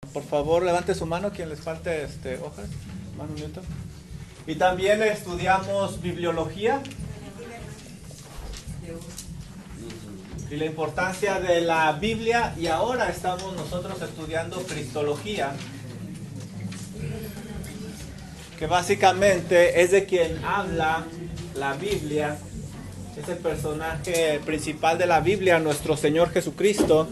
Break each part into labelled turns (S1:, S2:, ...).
S1: Por favor, levante su mano quien les falte hojas. Mano Newton. Y también estudiamos bibliología y la importancia de la Biblia. Y ahora estamos nosotros estudiando cristología, que básicamente es de quien habla la Biblia. Es el personaje principal de la Biblia, nuestro Señor Jesucristo.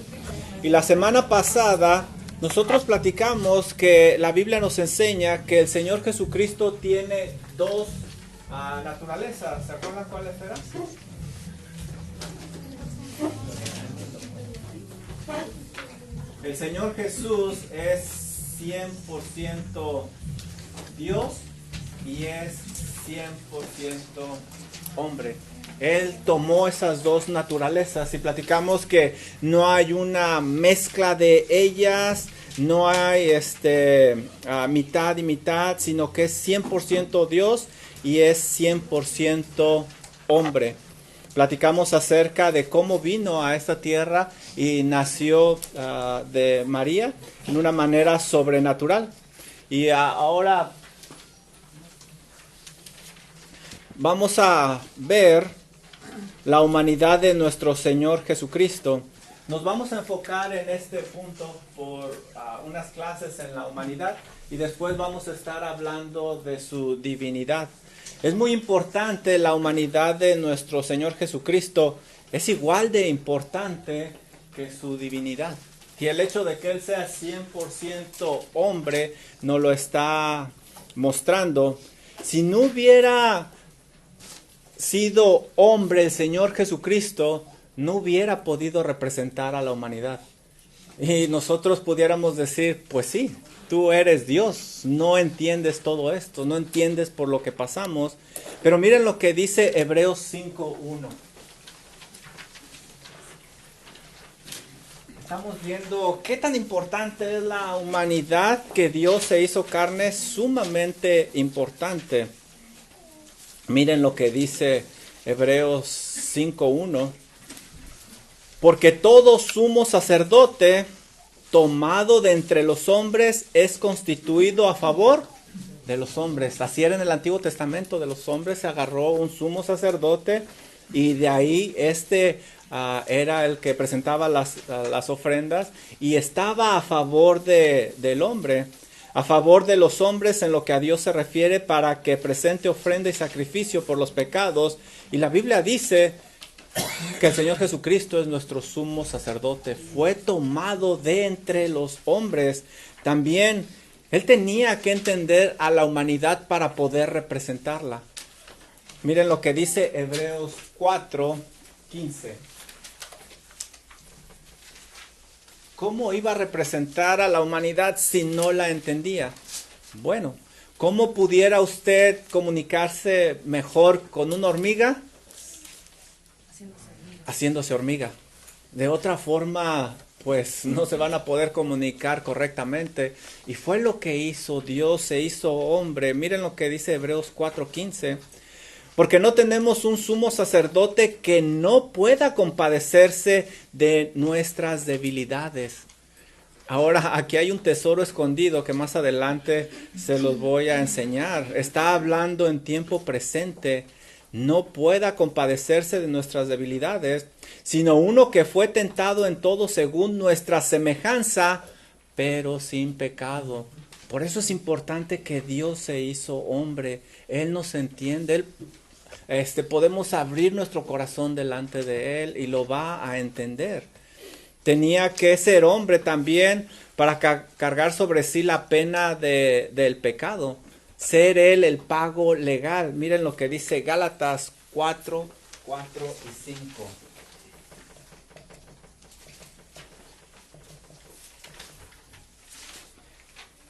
S1: Y la semana pasada nosotros platicamos que la Biblia nos enseña que el Señor Jesucristo tiene dos naturalezas. ¿Se acuerdan cuáles eran? El Señor Jesús es 100% Dios y es 100% hombre. Él tomó esas dos naturalezas y platicamos que no hay una mezcla de ellas, no hay mitad y mitad, sino que es 100% Dios y es 100% hombre. Platicamos acerca de cómo vino a esta tierra y nació de María en una manera sobrenatural. Y ahora vamos a ver la humanidad de nuestro Señor Jesucristo. Nos vamos a enfocar en este punto por unas clases en la humanidad y después vamos a estar hablando de su divinidad. Es muy importante la humanidad de nuestro Señor Jesucristo. Es igual de importante que su divinidad. Y el hecho de que Él sea 100% hombre nos lo está mostrando. Si no hubiera sido hombre el Señor Jesucristo, no hubiera podido representar a la humanidad. Y nosotros pudiéramos decir, pues sí, tú eres Dios, no entiendes todo esto, no entiendes por lo que pasamos. Pero miren lo que dice Hebreos 5:1. Estamos viendo qué tan importante es la humanidad, que Dios se hizo carne, sumamente importante. Miren lo que dice Hebreos 5:1. Porque todo sumo sacerdote tomado de entre los hombres es constituido a favor de los hombres. Así era en el Antiguo Testamento, de los hombres se agarró un sumo sacerdote y de ahí era el que presentaba las ofrendas y estaba a favor del hombre. A favor de los hombres en lo que a Dios se refiere para que presente ofrenda y sacrificio por los pecados. Y la Biblia dice que el Señor Jesucristo es nuestro sumo sacerdote. Fue tomado de entre los hombres. También Él tenía que entender a la humanidad para poder representarla. Miren lo que dice Hebreos 4:15. ¿Cómo iba a representar a la humanidad si no la entendía? Bueno, ¿cómo pudiera usted comunicarse mejor con una hormiga? Haciéndose hormiga. De otra forma, pues no se van a poder comunicar correctamente. Y fue lo que hizo Dios, se hizo hombre. Miren lo que dice Hebreos 4:15. Porque no tenemos un sumo sacerdote que no pueda compadecerse de nuestras debilidades. Ahora, aquí hay un tesoro escondido que más adelante se los voy a enseñar. Está hablando en tiempo presente. No pueda compadecerse de nuestras debilidades, sino uno que fue tentado en todo según nuestra semejanza, pero sin pecado. Por eso es importante que Dios se hizo hombre. Él nos entiende. Podemos abrir nuestro corazón delante de Él y lo va a entender. Tenía que ser hombre también para cargar sobre sí la pena del pecado. Ser Él el pago legal. Miren lo que dice Gálatas 4:4 y 5.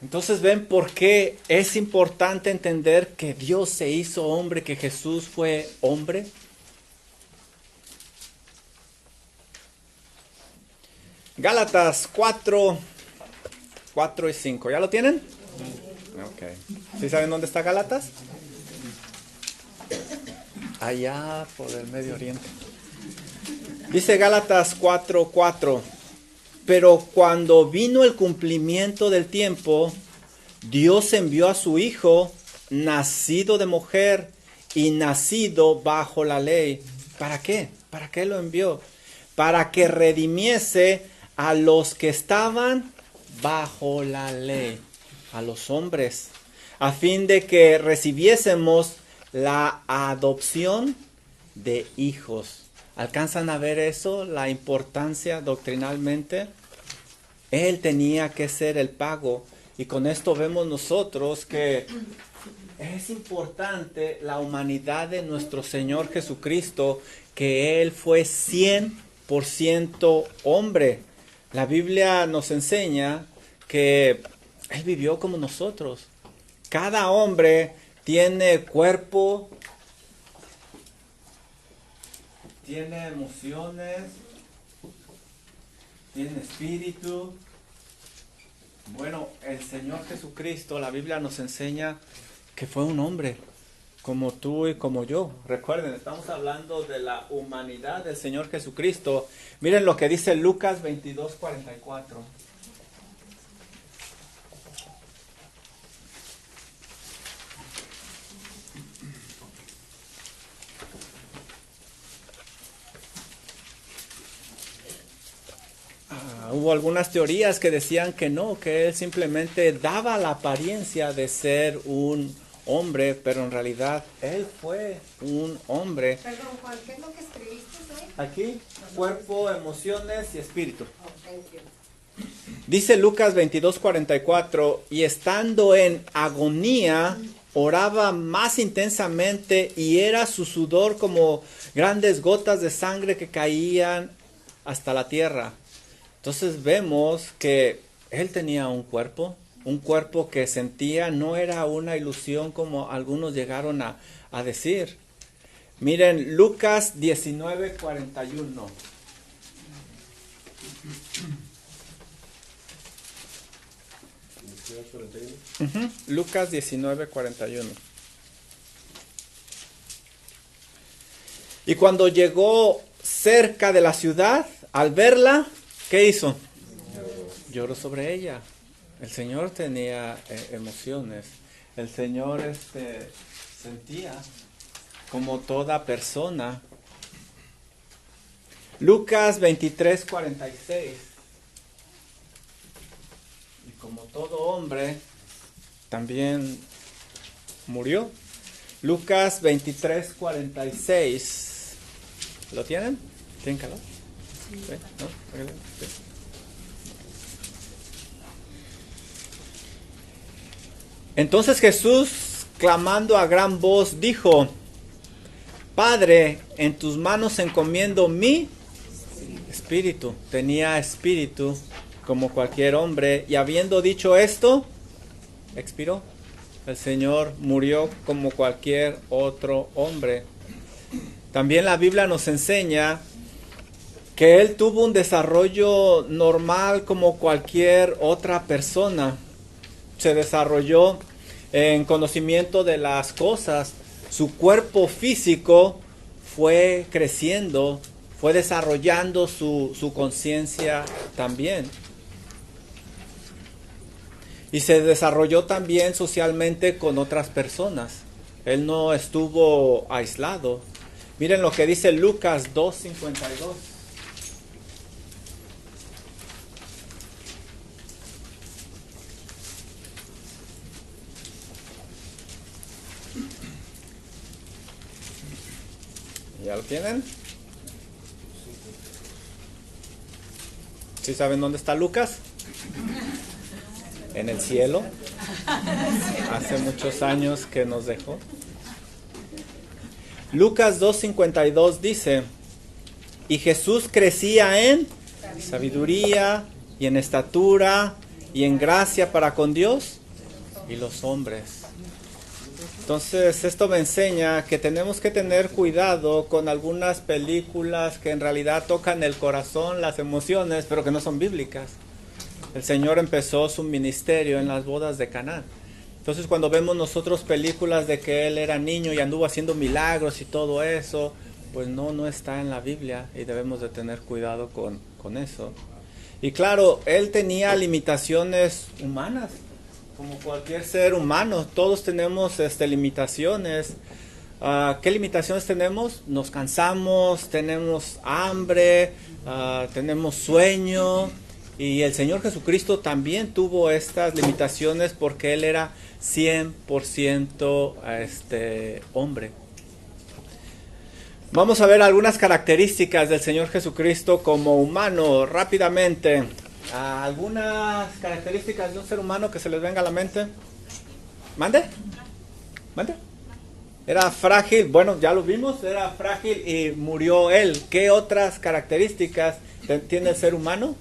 S1: Entonces ven por qué es importante entender que Dios se hizo hombre, que Jesús fue hombre. Gálatas 4 y 5. ¿Ya lo tienen? Ok. ¿Sí saben dónde está Gálatas? Allá por el Medio Oriente. Dice Gálatas 4:4. pero cuando vino el cumplimiento del tiempo, Dios envió a su Hijo, nacido de mujer y nacido bajo la ley. ¿Para qué? ¿Para qué lo envió? Para que redimiese a los que estaban bajo la ley, a los hombres, a fin de que recibiésemos la adopción de hijos. ¿Alcanzan a ver eso? La importancia doctrinalmente. Él tenía que ser el pago. Y con esto vemos nosotros que es importante la humanidad de nuestro Señor Jesucristo, que Él fue 100% hombre. La Biblia nos enseña que Él vivió como nosotros. Cada hombre tiene cuerpo, tiene emociones, tiene espíritu. Bueno, el Señor Jesucristo, la Biblia nos enseña que fue un hombre, como tú y como yo. Recuerden, estamos hablando de la humanidad del Señor Jesucristo. Miren lo que dice Lucas 22:44. Hubo algunas teorías que decían que no, que él simplemente daba la apariencia de ser un hombre, pero en realidad él fue un hombre.
S2: Perdón, Juan, ¿qué es lo que escribiste ahí?
S1: Aquí, cuerpo, emociones y espíritu.
S2: Oh, thank you.
S1: Dice Lucas 22:44, y estando en agonía, oraba más intensamente y era su sudor como grandes gotas de sangre que caían hasta la tierra. Entonces vemos que él tenía un cuerpo que sentía, no era una ilusión como algunos llegaron a decir. Miren, Lucas 19:41. Lucas 19:41. Y cuando llegó cerca de la ciudad, al verla, ¿qué hizo? Lloró sobre ella. El Señor tenía emociones. El Señor sentía como toda persona. Lucas 23:46. Y como todo hombre, también murió. Lucas 23:46. ¿Lo tienen? ¿Tienen calor? ¿Sí? ¿No? ¿Sí? Entonces Jesús, clamando a gran voz, dijo: Padre, en tus manos encomiendo mi espíritu. Tenía espíritu como cualquier hombre, y habiendo dicho esto, expiró. El Señor murió como cualquier otro hombre. También la Biblia nos enseña que Él tuvo un desarrollo normal como cualquier otra persona. Se desarrolló en conocimiento de las cosas. Su cuerpo físico fue creciendo, fue desarrollando su conciencia también. Y se desarrolló también socialmente con otras personas. Él no estuvo aislado. Miren lo que dice Lucas 2:52. ¿Ya lo tienen? ¿Sí saben dónde está Lucas? En el cielo. Hace muchos años que nos dejó. Lucas 2:52 dice: y Jesús crecía en sabiduría y en estatura y en gracia para con Dios y los hombres. Entonces esto me enseña que tenemos que tener cuidado con algunas películas que en realidad tocan el corazón, las emociones, pero que no son bíblicas. El Señor empezó su ministerio en las bodas de Caná. Entonces cuando vemos nosotros películas de que Él era niño y anduvo haciendo milagros y todo eso, pues no está en la Biblia y debemos de tener cuidado con eso. Y claro, él tenía limitaciones humanas, como cualquier ser humano. Todos tenemos limitaciones. ¿Qué limitaciones tenemos? Nos cansamos, tenemos hambre, tenemos sueño. Y el Señor Jesucristo también tuvo estas limitaciones porque Él era 100% hombre. Vamos a ver algunas características del Señor Jesucristo como humano rápidamente. ¿Algunas características de un ser humano que se les venga a la mente? ¿Mande? ¿Mande? Era frágil, bueno, ya lo vimos, era frágil y murió Él. ¿Qué otras características tiene el ser humano?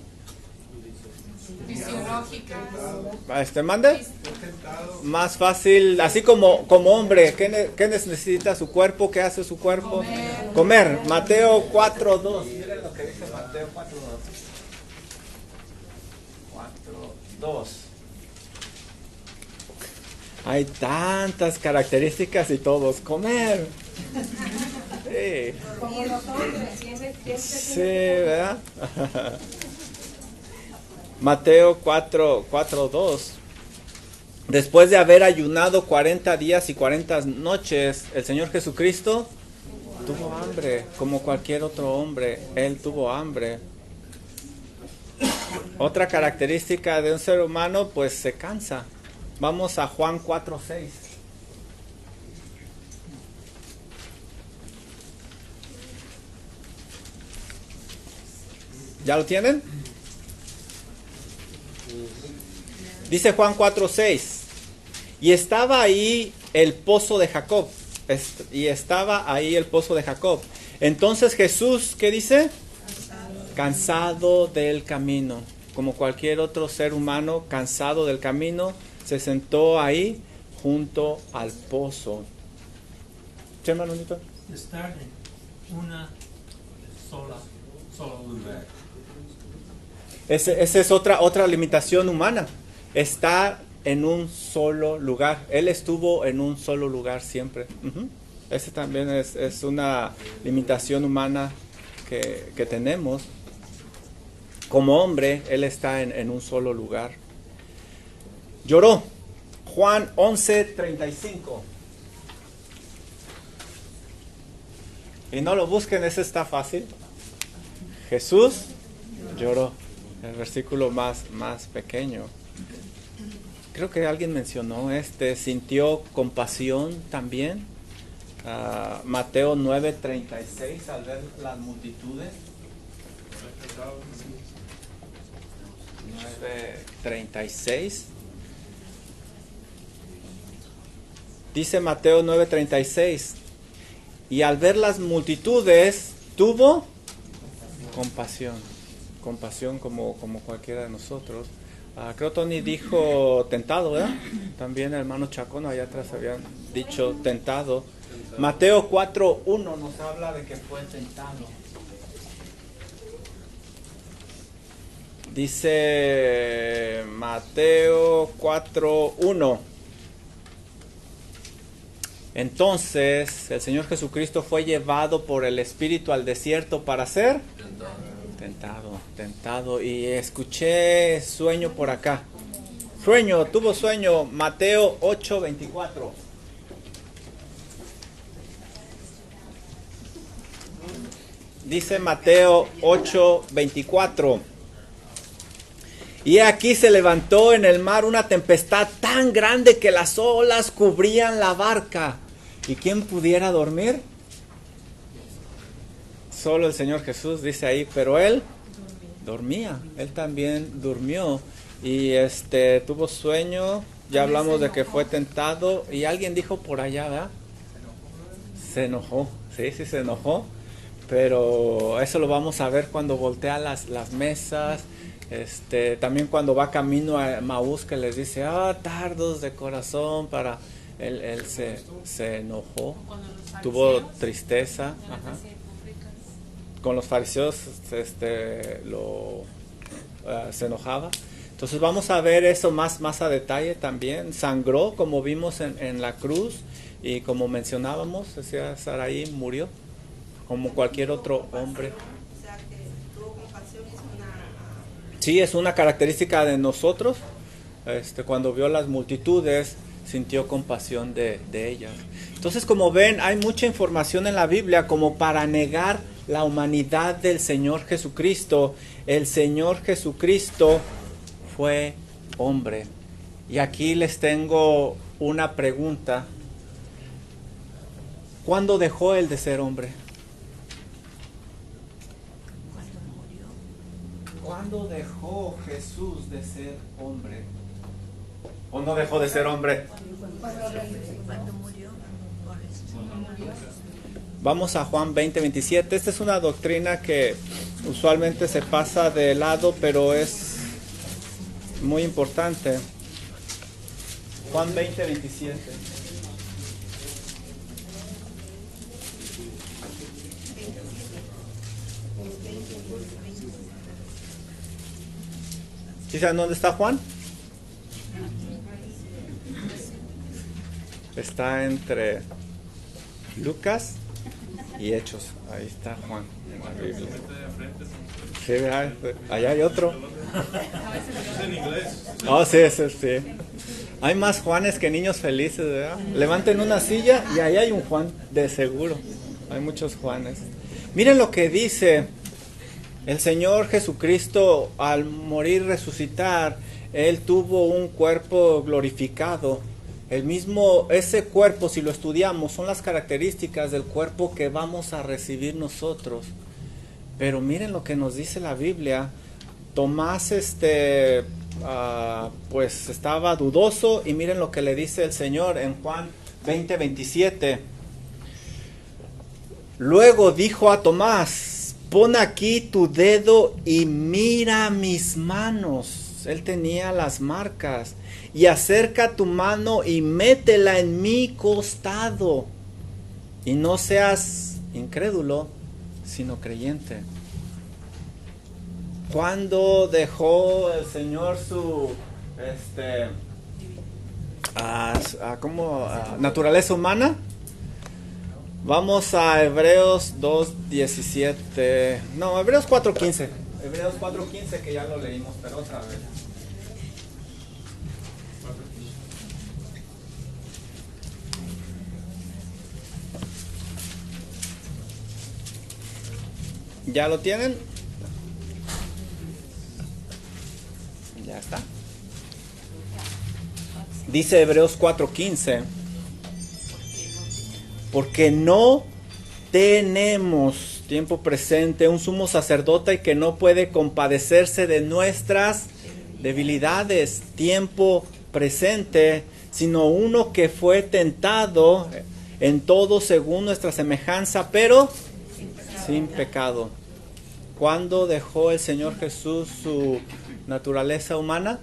S2: Fisiológicas.
S1: ¿Mande? Más fácil, así como hombre, ¿qué necesita su cuerpo? ¿Qué hace su cuerpo? Comer. Mateo 4:2. Miren lo que dice Mateo 4:2. 4:2. Hay tantas características y todos. Comer. Sí.
S2: Como los hombres,
S1: Sí, ¿verdad? Mateo 4:2. Después de haber ayunado 40 días y 40 noches, el Señor Jesucristo tuvo hambre, como cualquier otro hombre. Él tuvo hambre. Otra característica de un ser humano, pues se cansa. Vamos a Juan 4:6. ¿Ya lo tienen? Dice Juan 4:6. Y estaba ahí el pozo de Jacob. Entonces Jesús, ¿qué dice? Cansado del camino. Como cualquier otro ser humano, cansado del camino, se sentó ahí junto al pozo. ¿Sí, hermanito?
S3: Estar en una solo lugar.
S1: Esa es otra limitación humana. Estar en un solo lugar. Él estuvo en un solo lugar siempre. Ese también es una limitación humana que tenemos. Como hombre, Él está en un solo lugar. Lloró. Juan 11:35. Y no lo busquen, ese está fácil. Jesús lloró. El versículo más pequeño. Creo que alguien mencionó sintió compasión también. Mateo 9:36, al ver las multitudes. 9:36. Dice Mateo 9:36. Y al ver las multitudes, tuvo compasión. Compasión como cualquiera de nosotros. Creo Tony dijo tentado, ¿verdad? También el hermano Chacono allá atrás habían dicho tentado. Mateo 4:1 nos habla de que fue tentado. Dice Mateo 4:1. Entonces el Señor Jesucristo fue llevado por el Espíritu al desierto para ser tentado. Y escuché sueño por acá. Tuvo sueño. Mateo 8:24. Dice Mateo 8:24. Y aquí se levantó en el mar una tempestad tan grande que las olas cubrían la barca. ¿Y quién pudiera dormir? Solo el Señor Jesús, dice ahí, pero Él dormía. Él también durmió. Y tuvo sueño. Ya hablamos de que fue tentado. Y alguien dijo por allá, ¿verdad? Se enojó. Sí, se enojó. Pero eso lo vamos a ver cuando voltea las mesas. También cuando va camino a Maús, que les dice, tardos de corazón para... Él se enojó, tuvo tristeza. Ajá. Con los fariseos se enojaba. Entonces vamos a ver eso más a detalle también. Sangró, como vimos en la cruz, y como mencionábamos, decía Saraí, murió como cualquier otro hombre.
S4: O sea, que tuvo compasión, hizo una
S1: Sí, es una característica de nosotros. Cuando vio las multitudes, sintió compasión de ellas. Entonces, como ven, hay mucha información en la Biblia como para negar la humanidad del Señor Jesucristo. El Señor Jesucristo fue hombre. Y aquí les tengo una pregunta. ¿Cuándo dejó él de ser hombre? ¿Cuándo dejó Jesús de ser hombre? ¿O no dejó de ser hombre?
S4: Cuando murió.
S1: Vamos a Juan 20:27. Esta es una doctrina que usualmente se pasa de lado, pero es muy importante. Juan 20:27. ¿Sí saben dónde está Juan? Está entre Lucas y Hechos. Ahí está Juan en la Biblia. Sí, ¿verdad? Allá hay otro. Oh, sí, sí, sí. Hay más Juanes que niños felices, ¿verdad? Levanten una silla y ahí hay un Juan, de seguro. Hay muchos Juanes. Miren lo que dice el Señor Jesucristo al morir, resucitar. Él tuvo un cuerpo glorificado. Ese cuerpo, si lo estudiamos, son las características del cuerpo que vamos a recibir nosotros. Pero miren lo que nos dice la Biblia. Tomás pues estaba dudoso, y miren lo que le dice el Señor en Juan 20:27. Luego dijo a Tomás: pon aquí tu dedo y mira mis manos. Él tenía las marcas. Y acerca tu mano y métela en mi costado. Y no seas incrédulo, sino creyente. ¿Cuándo dejó el Señor su naturaleza humana? Vamos a Hebreos 2:17. No, Hebreos 4:15. Hebreos 4:15, que ya lo leímos, pero otra vez. ¿Ya lo tienen? Ya está. Dice Hebreos 4:15. Porque no tenemos tiempo presente un sumo sacerdote que no puede compadecerse de nuestras debilidades, tiempo presente, sino uno que fue tentado en todo según nuestra semejanza, pero sin pecado. ¿Cuándo dejó el Señor Jesús su naturaleza humana?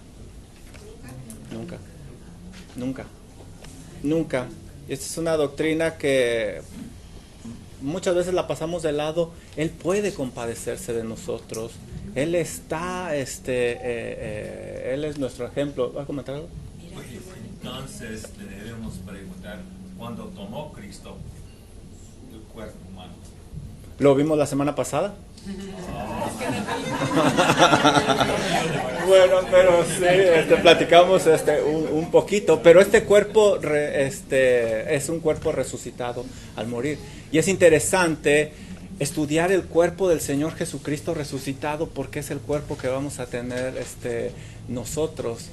S1: Nunca. Nunca. Nunca. Esta es una doctrina que muchas veces la pasamos de lado. Él puede compadecerse de nosotros. Él está, Él es nuestro ejemplo. ¿Va a comentar algo?
S5: Entonces le debemos preguntar, ¿cuándo tomó Cristo el cuerpo humano?
S1: Lo vimos la semana pasada. Bueno, pero sí, platicamos un poquito, pero este cuerpo es un cuerpo resucitado al morir. Y es interesante estudiar el cuerpo del Señor Jesucristo resucitado, porque es el cuerpo que vamos a tener nosotros.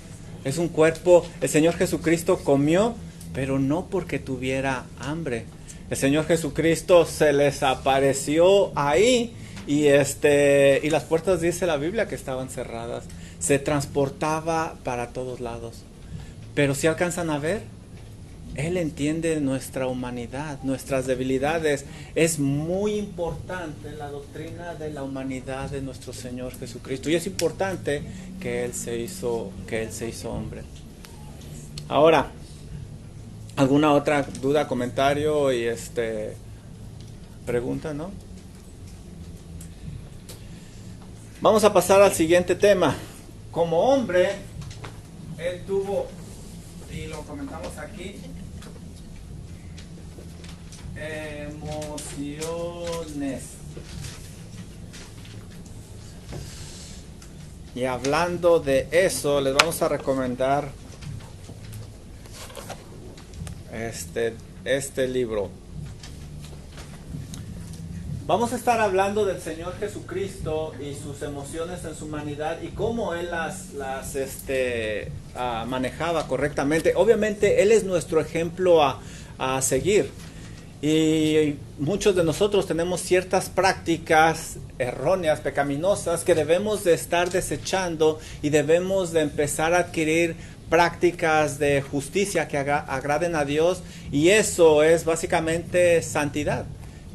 S1: Es un cuerpo, el Señor Jesucristo comió, pero no porque tuviera hambre. El Señor Jesucristo se les apareció ahí. Y las puertas, dice la Biblia, que estaban cerradas. Se transportaba para todos lados. Pero si alcanzan a ver, Él entiende nuestra humanidad, nuestras debilidades. Es muy importante la doctrina de la humanidad de nuestro Señor Jesucristo. Y es importante que Él se hizo hombre. Ahora, ¿alguna otra duda, comentario y pregunta, no? Vamos a pasar al siguiente tema. Como hombre, Él tuvo, y lo comentamos aquí, emociones. Y hablando de eso, les vamos a recomendar este libro. Vamos a estar hablando del Señor Jesucristo y sus emociones en su humanidad y cómo Él las manejaba correctamente. Obviamente Él es nuestro ejemplo a seguir. Y muchos de nosotros tenemos ciertas prácticas erróneas, pecaminosas, que debemos de estar desechando y debemos de empezar a adquirir prácticas de justicia que agraden a Dios. Y eso es básicamente santidad,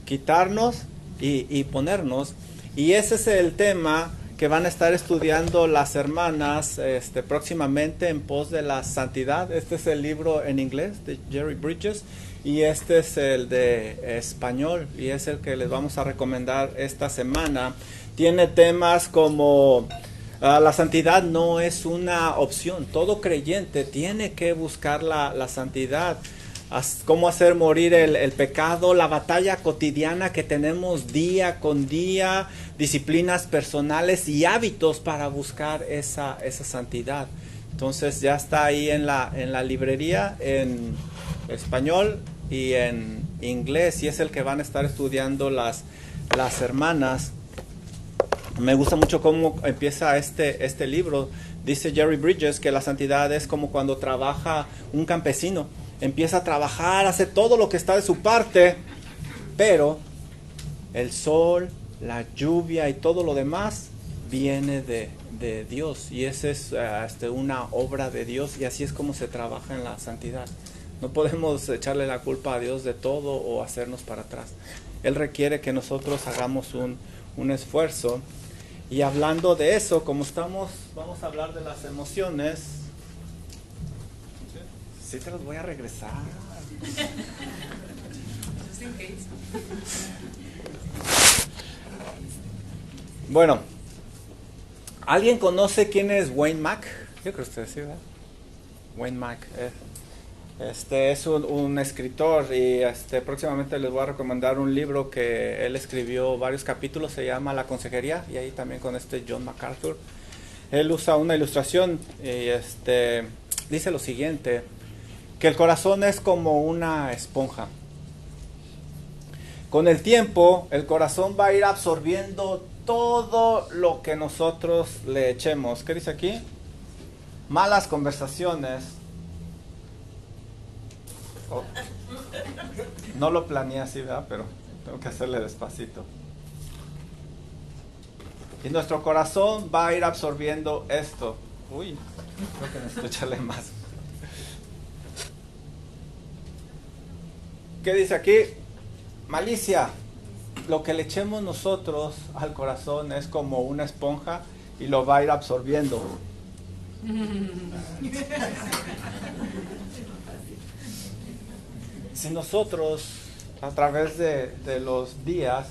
S1: quitarnos y ponernos. Y ese es el tema que van a estar estudiando las hermanas próximamente en pos de la santidad. Este es el libro en inglés de Jerry Bridges y este es el de español y es el que les vamos a recomendar esta semana. Tiene temas como la santidad no es una opción. Todo creyente tiene que buscar la santidad. Cómo hacer morir el pecado, la batalla cotidiana que tenemos día con día, disciplinas personales y hábitos para buscar esa santidad. Entonces ya está ahí en la librería en español y en inglés y es el que van a estar estudiando las hermanas. Me gusta mucho cómo empieza este libro. Dice Jerry Bridges que la santidad es como cuando trabaja un campesino. Empieza a trabajar, hace todo lo que está de su parte, pero el sol, la lluvia y todo lo demás viene de Dios. Y esa es una obra de Dios y así es como se trabaja en la santidad. No podemos echarle la culpa a Dios de todo o hacernos para atrás. Él requiere que nosotros hagamos un esfuerzo. Y hablando de eso, como vamos a hablar de las emociones. Sí te los voy a regresar. Bueno, ¿alguien conoce quién es Wayne Mack? Yo creo que ustedes sí, ¿verdad? Wayne Mack. Es un escritor y próximamente les voy a recomendar un libro que él escribió varios capítulos, se llama La Consejería y ahí también con John MacArthur. Él usa una ilustración y dice lo siguiente, que el corazón es como una esponja. Con el tiempo, el corazón va a ir absorbiendo todo lo que nosotros le echemos. ¿Qué dice aquí? Malas conversaciones. Oh. No lo planeé así, ¿verdad? Pero tengo que hacerle despacito. Y nuestro corazón va a ir absorbiendo esto. Uy, creo que necesito echarle más. ¿Qué dice aquí? Malicia. Lo que le echemos nosotros al corazón es como una esponja y lo va a ir absorbiendo. Si nosotros a través de los días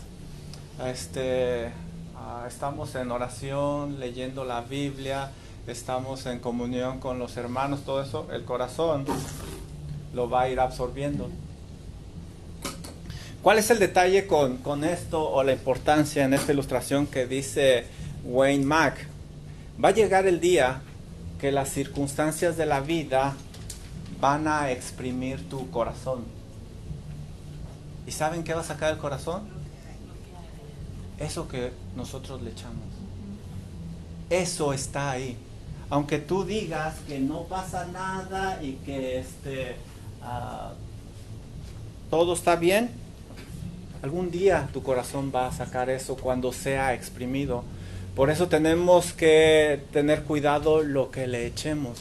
S1: estamos en oración, leyendo la Biblia, estamos en comunión con los hermanos, todo eso, el corazón lo va a ir absorbiendo. ¿Cuál es el detalle con esto o la importancia en esta ilustración que dice Wayne Mack? Va a llegar el día que las circunstancias de la vida van a exprimir tu corazón. ¿Y saben qué va a sacar el corazón? Eso que nosotros le echamos. Eso está ahí. Aunque tú digas que no pasa nada y que todo está bien, algún día tu corazón va a sacar eso cuando sea exprimido. Por eso tenemos que tener cuidado lo que le echemos.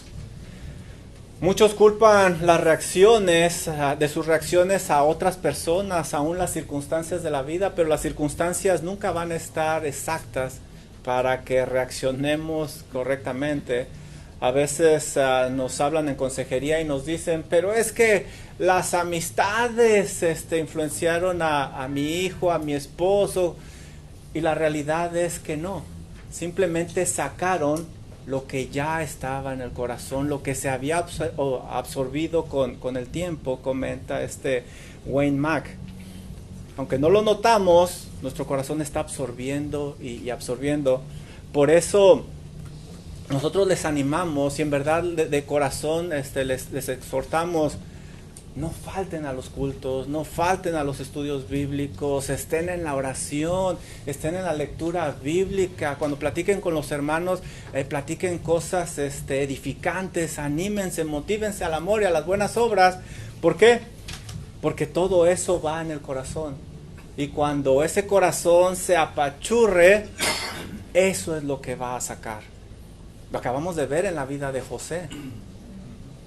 S1: Muchos culpan las reacciones, de sus reacciones a otras personas, aún las circunstancias de la vida, pero las circunstancias nunca van a estar exactas para que reaccionemos correctamente. A veces nos hablan en consejería y nos dicen, pero es que las amistades influenciaron a mi hijo, a mi esposo, y la realidad es que no. Simplemente sacaron lo que ya estaba en el corazón, lo que se había absorbido con el tiempo, comenta Wayne Mack. Aunque no lo notamos, nuestro corazón está absorbiendo y absorbiendo. Por eso nosotros les animamos y en verdad de corazón les exhortamos, no falten a los cultos, no falten a los estudios bíblicos, estén en la oración, estén en la lectura bíblica. Cuando platiquen con los hermanos, platiquen cosas edificantes, anímense, motívense al amor y a las buenas obras. ¿Por qué? Porque todo eso va en el corazón. Y cuando ese corazón se apachurre, eso es lo que va a sacar. Lo acabamos de ver en la vida de José.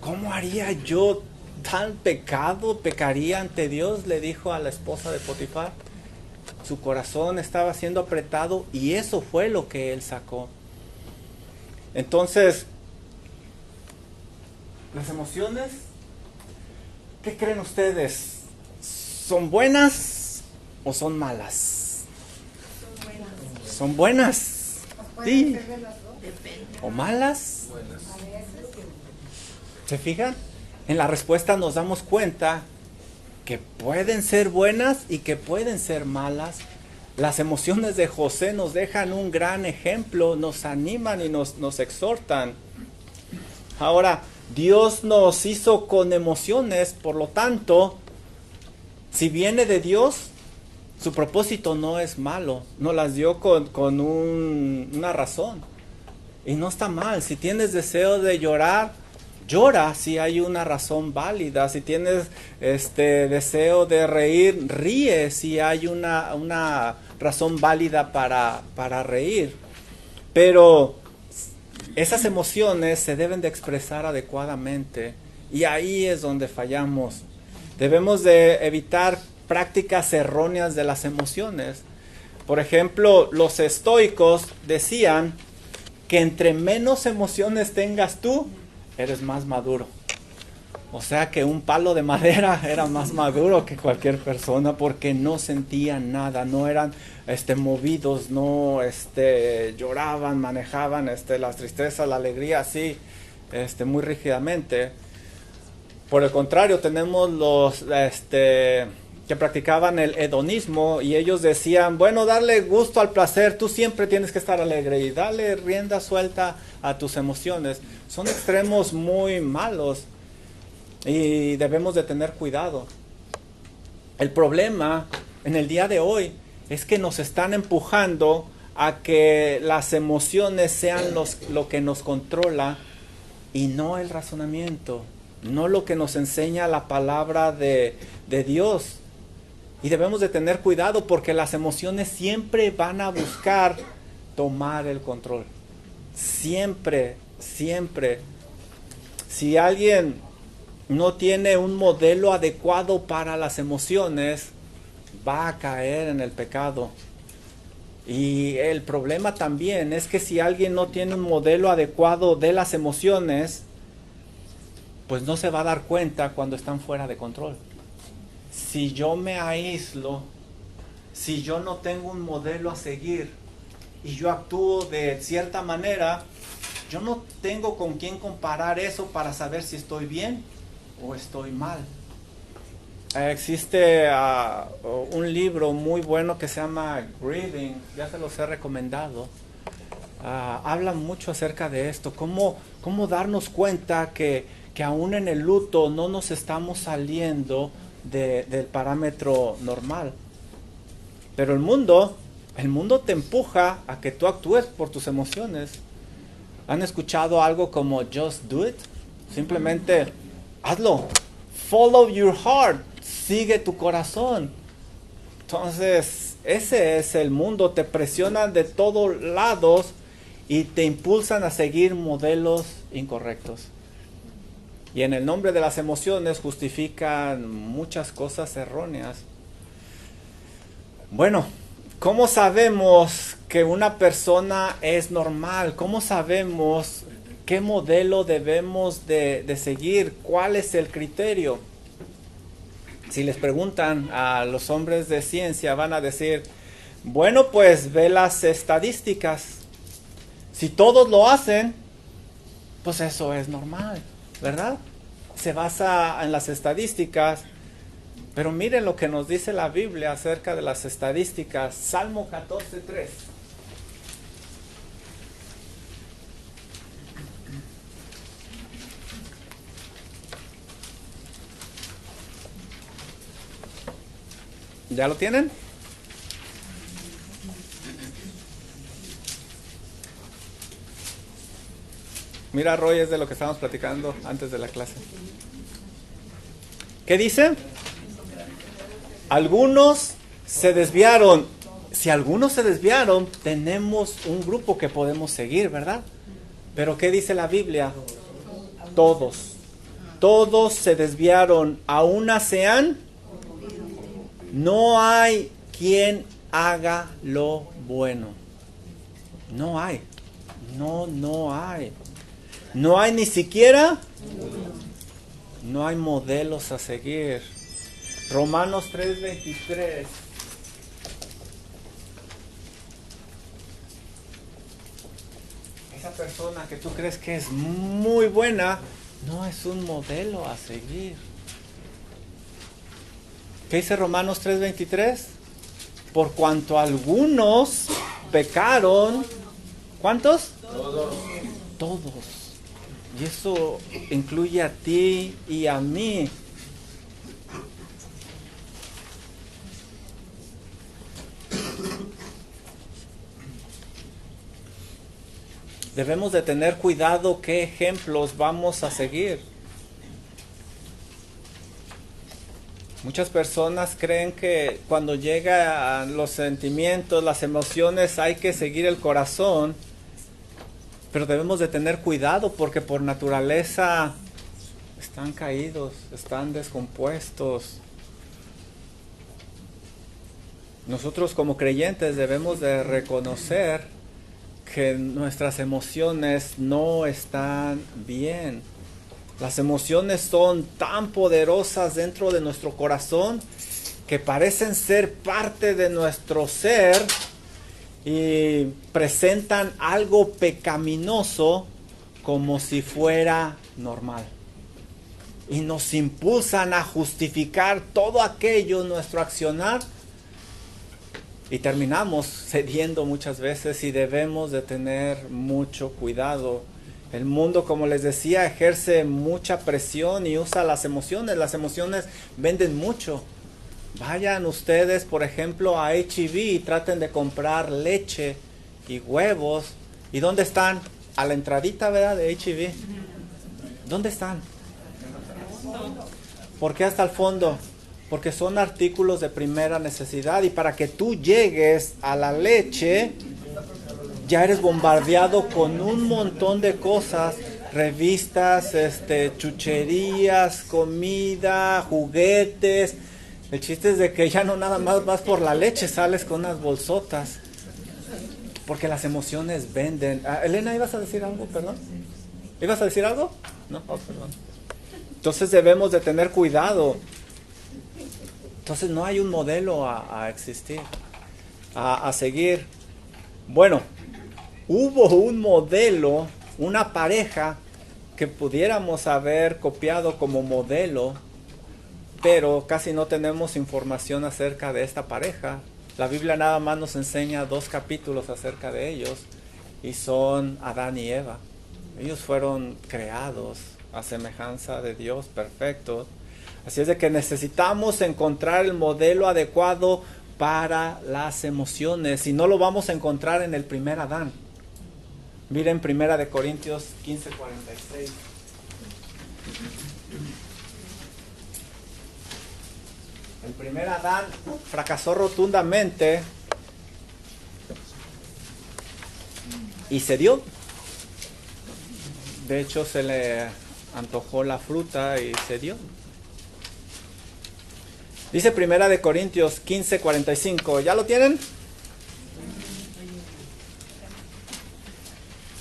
S1: ¿Cómo haría yo tal pecado? ¿Pecaría ante Dios? Le dijo a la esposa de Potifar. Su corazón estaba siendo apretado y eso fue lo que él sacó. Entonces, las emociones, ¿qué creen ustedes? ¿Son buenas o son malas? Son buenas. Sí. ¿O malas? ¿Se fijan? En la respuesta nos damos cuenta que pueden ser buenas y que pueden ser malas. Las emociones de José nos dejan un gran ejemplo, nos animan y nos exhortan. Ahora, Dios nos hizo con emociones, por lo tanto, si viene de Dios, su propósito no es malo, nos las dio con una razón. Y no está mal. Si tienes deseo de llorar, llora si hay una razón válida. Si tienes deseo de reír, ríe si hay una razón válida para reír. Pero esas emociones se deben de expresar adecuadamente y ahí es donde fallamos. Debemos de evitar prácticas erróneas de las emociones. Por ejemplo, los estoicos decían que entre menos emociones tengas tú, eres más maduro. O sea que un palo de madera era más maduro que cualquier persona porque no sentían nada, no eran movidos, no lloraban, manejaban las tristezas, la alegría así, muy rígidamente. Por el contrario, tenemos los que practicaban el hedonismo y ellos decían, bueno, darle gusto al placer, tú siempre tienes que estar alegre y darle rienda suelta a tus emociones. Son extremos muy malos y debemos de tener cuidado. El problema en el día de hoy es que nos están empujando a que las emociones sean lo que nos controla y no el razonamiento, no lo que nos enseña la palabra de Dios. Y debemos de tener cuidado porque las emociones siempre van a buscar tomar el control. Siempre, siempre. Si alguien no tiene un modelo adecuado para las emociones, va a caer en el pecado. Y el problema también es que si alguien no tiene un modelo adecuado de las emociones, pues no se va a dar cuenta cuando están fuera de control. Si yo me aíslo, si yo no tengo un modelo a seguir y yo actúo de cierta manera, yo no tengo con quién comparar eso para saber si estoy bien o estoy mal. Existe un libro muy bueno que se llama Grieving, ya se los he recomendado. Habla mucho acerca de esto, cómo darnos cuenta que aún en el luto no nos estamos saliendo del parámetro normal. Pero el mundo te empuja a que tú actúes por tus emociones. ¿Han escuchado algo como just do it? Simplemente hazlo. Follow your heart. Sigue tu corazón. Entonces, ese es el mundo. Te presionan de todos lados y te impulsan a seguir modelos incorrectos. Y en el nombre de las emociones justifican muchas cosas erróneas. Bueno, ¿cómo sabemos que una persona es normal? ¿Cómo sabemos qué modelo debemos de seguir? ¿Cuál es el criterio? Si les preguntan a los hombres de ciencia, van a decir, bueno, pues ve las estadísticas. Si todos lo hacen, pues eso es normal, ¿verdad? Se basa en las estadísticas, pero miren lo que nos dice la Biblia acerca de las estadísticas. Salmo 14:3. ¿Ya lo tienen? Mira, Roy, es de lo que estábamos platicando antes de la clase. ¿Qué dice? Algunos se desviaron. Si algunos se desviaron, tenemos un grupo que podemos seguir, ¿verdad? Pero ¿qué dice la Biblia? Todos. Todos se desviaron. A una sean. No hay quien haga lo bueno. No hay. No hay. No hay ni siquiera. No hay modelos a seguir. Romanos 3:23. Esa persona que tú crees que es muy buena, no es un modelo a seguir. ¿Qué dice Romanos 3:23? Por cuanto algunos pecaron, ¿cuántos? Todos. Y eso incluye a ti y a mí. Debemos de tener cuidado qué ejemplos vamos a seguir. Muchas personas creen que cuando llegan los sentimientos, las emociones, hay que seguir el corazón. Pero debemos de tener cuidado porque por naturaleza están caídos, están descompuestos. Nosotros como creyentes debemos de reconocer que nuestras emociones no están bien. Las emociones son tan poderosas dentro de nuestro corazón que parecen ser parte de nuestro ser y presentan algo pecaminoso como si fuera normal. Y nos impulsan a justificar todo aquello, nuestro accionar. Y terminamos cediendo muchas veces y debemos de tener mucho cuidado. El mundo, como les decía, ejerce mucha presión y usa las emociones. Las emociones venden mucho. Vayan ustedes, por ejemplo, a H-E-B y traten de comprar leche y huevos. ¿Y dónde están? A la entradita, ¿verdad? De H-E-B. ¿Dónde están? ¿Por qué hasta el fondo? Porque son artículos de primera necesidad y para que tú llegues a la leche, ya eres bombardeado con un montón de cosas, revistas, chucherías, comida, juguetes. El chiste es de que ya no nada más vas por la leche, sales con unas bolsotas. Porque las emociones venden. Elena, ¿ibas a decir algo? Perdón. ¿Ibas a decir algo? No, perdón. Entonces debemos de tener cuidado. Entonces no hay un modelo a existir, a seguir. Bueno, hubo un modelo, una pareja que pudiéramos haber copiado como modelo, pero casi no tenemos información acerca de esta pareja. La Biblia nada más nos enseña 2 capítulos acerca de ellos y son Adán y Eva. Ellos fueron creados a semejanza de Dios, perfectos. Así es de que necesitamos encontrar el modelo adecuado para las emociones y no lo vamos a encontrar en el primer Adán. Miren 1 Corintios 15:46. El primer Adán fracasó rotundamente y cedió. De hecho, se le antojó la fruta y cedió. Dice 1 Corintios 15:45. ¿Ya lo tienen?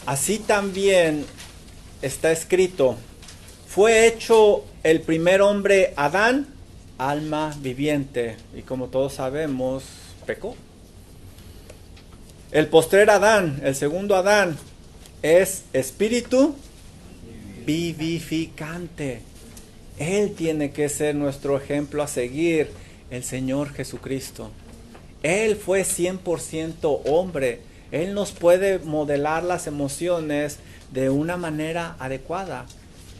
S1: Así también está escrito: fue hecho el primer hombre Adán, alma viviente, y como todos sabemos, pecó. El postrer Adán, el segundo Adán, es espíritu vivificante. Él tiene que ser nuestro ejemplo a seguir, el Señor Jesucristo. Él fue 100% hombre. Él nos puede modelar las emociones de una manera adecuada.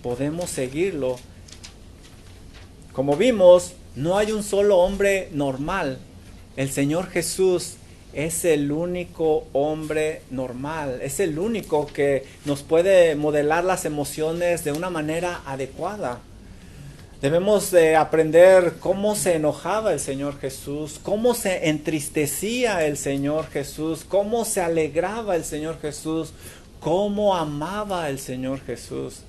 S1: Podemos seguirlo. Como vimos, No hay un solo hombre normal. El Señor Jesús es el único hombre normal. Es el único que nos puede modelar las emociones de una manera adecuada. Debemos de aprender cómo se enojaba el Señor Jesús, cómo se entristecía el Señor Jesús, cómo se alegraba el Señor Jesús, cómo amaba el Señor Jesús.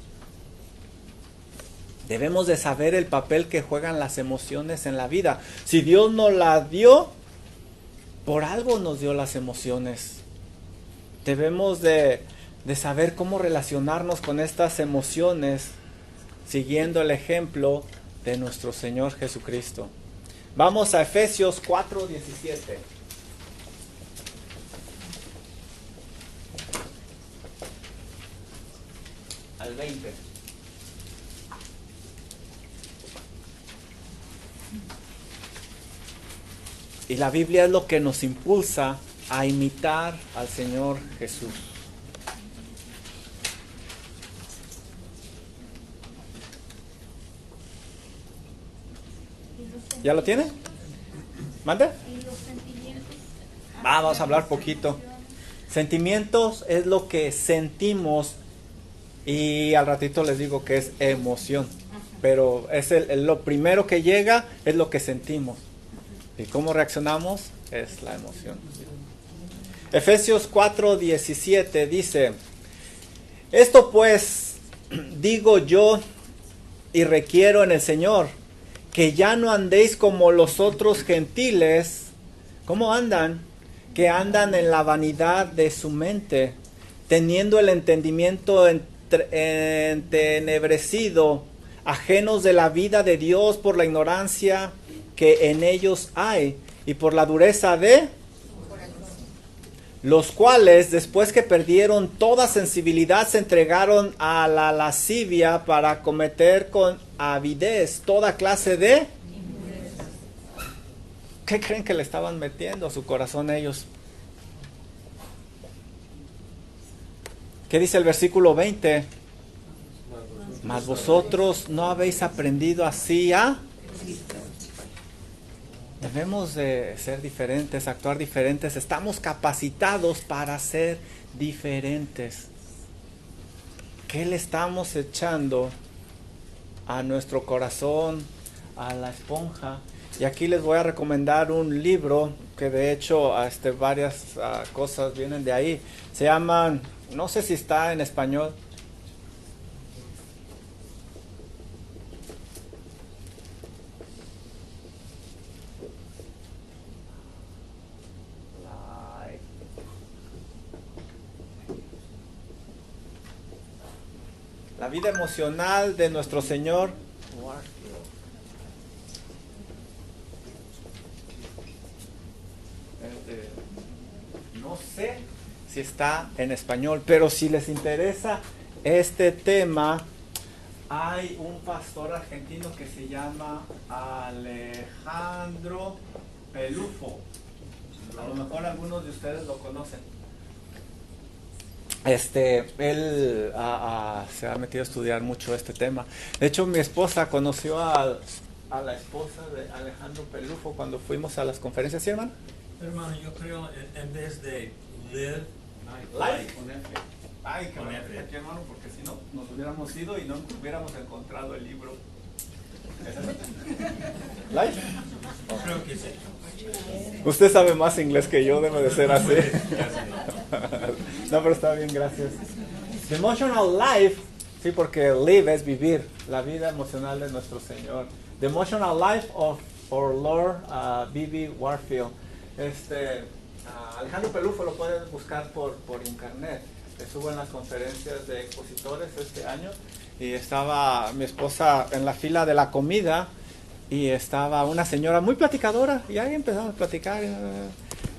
S1: Debemos de saber el papel que juegan las emociones en la vida. Si Dios nos las dio, por algo nos dio las emociones. Debemos de saber cómo relacionarnos con estas emociones, siguiendo el ejemplo de nuestro Señor Jesucristo. Vamos a Efesios 4:17. Al 20. Y la Biblia es lo que nos impulsa a imitar al Señor Jesús. ¿Ya lo tiene? ¿Mande?
S4: ¿Y los sentimientos?
S1: Vamos a hablar poquito. Sentimientos es lo que sentimos y al ratito les digo que es emoción. Pero es lo primero que llega es lo que sentimos. Y cómo reaccionamos es la emoción. Efesios 4:17 dice: esto pues digo yo y requiero en el Señor, que ya no andéis como los otros gentiles. ¿Cómo andan? Que andan en la vanidad de su mente, teniendo el entendimiento entenebrecido, ajenos de la vida de Dios por la ignorancia que en ellos hay y por la dureza de los cuales, después que perdieron toda sensibilidad, se entregaron a la lascivia para cometer con avidez toda clase de... ¿Qué creen que le estaban metiendo a su corazón ellos? ¿Qué dice el versículo 20? Mas vosotros no habéis aprendido así a... Debemos de ser diferentes, actuar diferentes. Estamos capacitados para ser diferentes. ¿Qué le estamos echando a nuestro corazón, a la esponja? Y aquí les voy a recomendar un libro que de hecho varias cosas vienen de ahí. Se llaman, no sé si está en español. La vida emocional de nuestro Señor. No sé si está en español, pero si les interesa este tema, hay un pastor argentino que se llama Alejandro Pelufo. A lo mejor algunos de ustedes lo conocen. Él se ha metido a estudiar mucho este tema. De hecho, mi esposa conoció a la esposa de Alejandro Pelufo cuando fuimos a las conferencias, ¿sí, hermano?
S5: Hermano, yo creo en vez de live
S1: Con F. Ay, qué bueno que aquí, hermano, porque si no, nos hubiéramos ido y no hubiéramos encontrado el libro. ¿Es ese? ¿Life?
S5: creo que sí.
S1: Usted sabe más inglés que yo, debe de ser así. No, pero está bien, gracias. The emotional life, sí, porque live es vivir, la vida emocional de nuestro Señor. The emotional life of our Lord B.B. Warfield. Alejandro Pelufo lo pueden buscar por internet. Estuvo en las conferencias de expositores este año y estaba mi esposa en la fila de la comida y estaba una señora muy platicadora y ahí empezamos a platicar